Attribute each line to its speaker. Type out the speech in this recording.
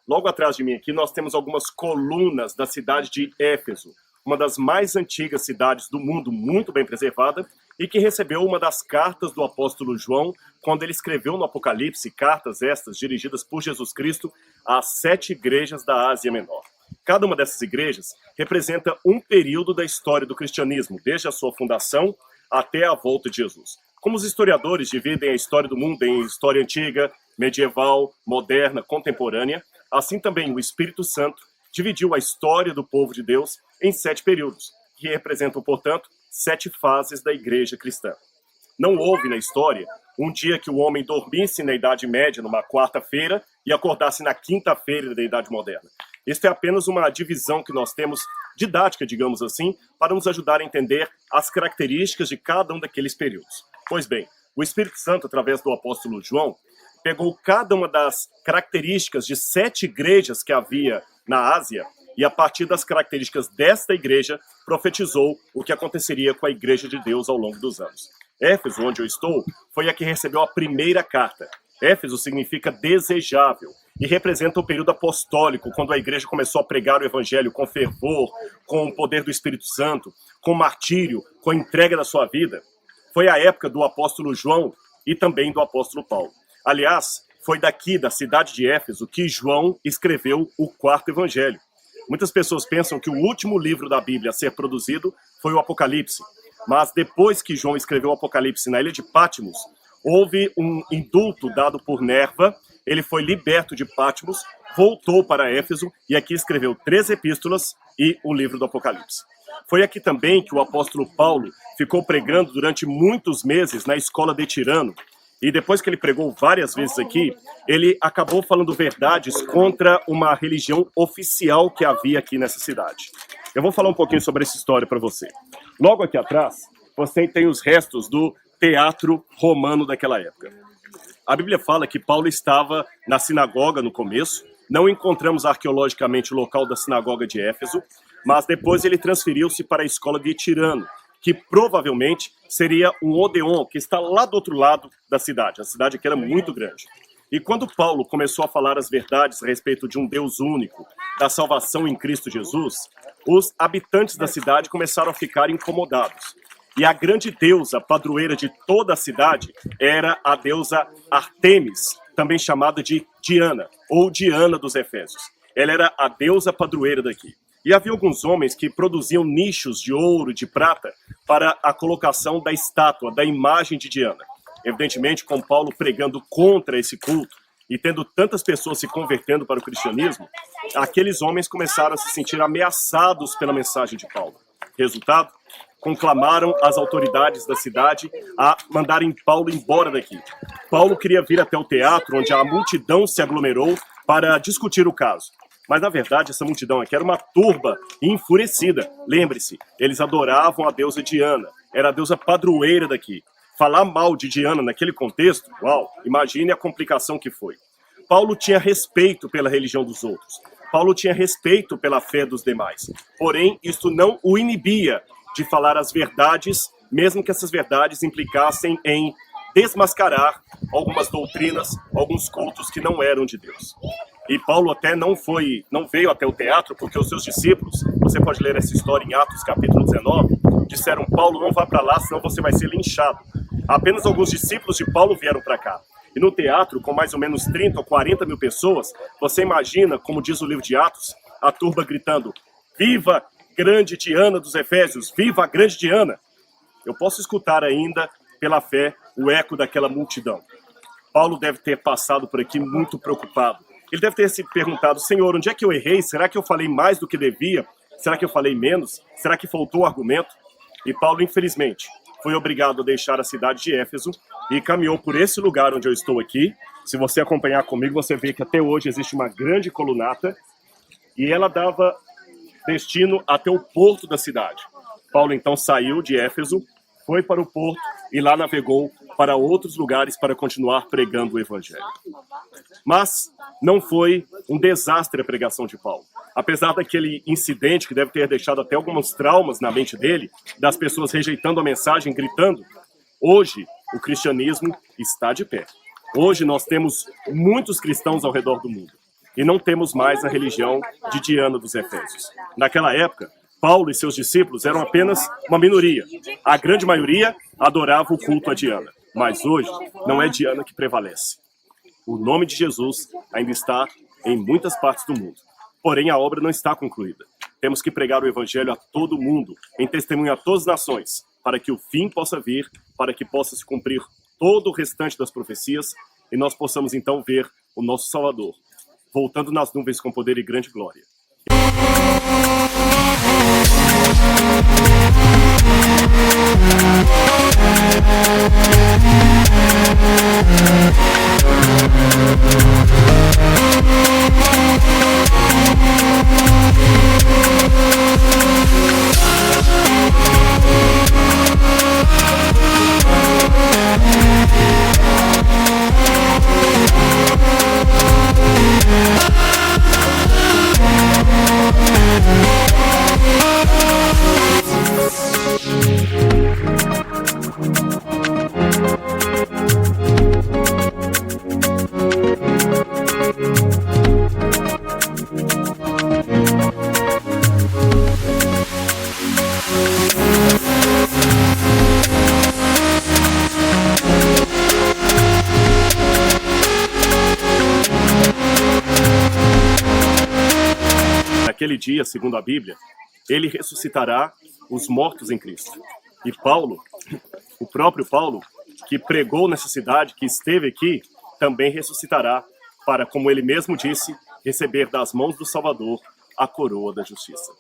Speaker 1: logo atrás de mim aqui, nós temos algumas colunas da cidade de Éfeso, uma das mais antigas cidades do mundo, muito bem preservada, e que recebeu uma das cartas do apóstolo João, quando ele escreveu no Apocalipse, cartas estas dirigidas por Jesus Cristo às 7 igrejas da Ásia Menor. Cada uma dessas igrejas representa um período da história do cristianismo, desde a sua fundação até a volta de Jesus. Como os historiadores dividem a história do mundo em história antiga, medieval, moderna, contemporânea, assim também o Espírito Santo dividiu a história do povo de Deus em 7 períodos, que representam, portanto, 7 fases da igreja cristã. Não houve na história um dia que o homem dormisse na Idade Média, numa quarta-feira, e acordasse na quinta-feira da Idade Moderna. Esta é apenas uma divisão que nós temos, didática, digamos assim, para nos ajudar a entender as características de cada um daqueles períodos. Pois bem, o Espírito Santo, através do apóstolo João, pegou cada uma das características de 7 igrejas que havia na Ásia, e a partir das características desta igreja, profetizou o que aconteceria com a igreja de Deus ao longo dos anos. Éfeso, onde eu estou, foi a que recebeu a primeira carta. Éfeso significa desejável e representa o período apostólico, quando a igreja começou a pregar o evangelho com fervor, com o poder do Espírito Santo, com martírio, com a entrega da sua vida. Foi a época do apóstolo João e também do apóstolo Paulo. Aliás, foi daqui, da cidade de Éfeso, que João escreveu o 4º evangelho. Muitas pessoas pensam que o último livro da Bíblia a ser produzido foi o Apocalipse. Mas depois que João escreveu o Apocalipse na ilha de Patmos, houve um indulto dado por Nerva, ele foi liberto de Patmos, voltou para Éfeso e aqui escreveu 3 epístolas e o livro do Apocalipse. Foi aqui também que o apóstolo Paulo ficou pregando durante muitos meses na escola de Tirano. E depois que ele pregou várias vezes aqui, ele acabou falando verdades contra uma religião oficial que havia aqui nessa cidade. Eu vou falar um pouquinho sobre essa história para você. Logo aqui atrás, você tem os restos do teatro romano daquela época. A Bíblia fala que Paulo estava na sinagoga no começo, não encontramos arqueologicamente o local da sinagoga de Éfeso, mas depois ele transferiu-se para a escola de Tirano, que provavelmente seria um Odeon, que está lá do outro lado da cidade. A cidade aqui era muito grande. E quando Paulo começou a falar as verdades a respeito de um Deus único, da salvação em Cristo Jesus, os habitantes da cidade começaram a ficar incomodados. E a grande deusa padroeira de toda a cidade era a deusa Artemis, também chamada de Diana, ou Diana dos Efésios. Ela era a deusa padroeira daqui. E havia alguns homens que produziam nichos de ouro e de prata para a colocação da estátua, da imagem de Diana. Evidentemente, com Paulo pregando contra esse culto e tendo tantas pessoas se convertendo para o cristianismo, aqueles homens começaram a se sentir ameaçados pela mensagem de Paulo. Resultado? Conclamaram as autoridades da cidade a mandarem Paulo embora daqui. Paulo queria vir até o teatro, onde a multidão se aglomerou para discutir o caso. Mas, na verdade, essa multidão aqui era uma turba enfurecida. Lembre-se, eles adoravam a deusa Diana. Era a deusa padroeira daqui. Falar mal de Diana naquele contexto, uau, imagine a complicação que foi. Paulo tinha respeito pela religião dos outros. Paulo tinha respeito pela fé dos demais. Porém, isto não o inibia de falar as verdades, mesmo que essas verdades implicassem em desmascarar algumas doutrinas, alguns cultos que não eram de Deus. E Paulo até não veio até o teatro, porque os seus discípulos, você pode ler essa história em Atos capítulo 19, disseram: Paulo, não vá para lá, senão você vai ser linchado. Apenas alguns discípulos de Paulo vieram para cá. E no teatro, com mais ou menos 30 ou 40 mil pessoas, você imagina, como diz o livro de Atos, a turba gritando: viva grande Diana dos Efésios, viva a grande Diana! Eu posso escutar ainda, pela fé, o eco daquela multidão. Paulo deve ter passado por aqui muito preocupado. Ele deve ter se perguntado: Senhor, onde é que eu errei? Será que eu falei mais do que devia? Será que eu falei menos? Será que faltou argumento? E Paulo, infelizmente, foi obrigado a deixar a cidade de Éfeso e caminhou por esse lugar onde eu estou aqui. Se você acompanhar comigo, você vê que até hoje existe uma grande colunata e ela dava destino até o porto da cidade. Paulo, então, saiu de Éfeso, foi para o porto e lá navegou para outros lugares para continuar pregando o evangelho. Mas não foi um desastre a pregação de Paulo. Apesar daquele incidente que deve ter deixado até alguns traumas na mente dele, das pessoas rejeitando a mensagem, gritando, hoje o cristianismo está de pé. Hoje nós temos muitos cristãos ao redor do mundo. e não temos mais a religião de Diana dos Efésios. Naquela época, Paulo e seus discípulos eram apenas uma minoria. A grande maioria adorava o culto a Diana, mas hoje não é Diana que prevalece. O nome de Jesus ainda está em muitas partes do mundo, porém a obra não está concluída. Temos que pregar o evangelho a todo mundo, em testemunho a todas as nações, para que o fim possa vir, para que possa se cumprir todo o restante das profecias e nós possamos então ver o nosso Salvador, voltando nas nuvens com poder e grande glória. Naquele dia, segundo a Bíblia, ele ressuscitará os mortos em Cristo. E Paulo, o próprio Paulo, que pregou nessa cidade, que esteve aqui, também ressuscitará para, como ele mesmo disse, receber das mãos do Salvador a coroa da justiça.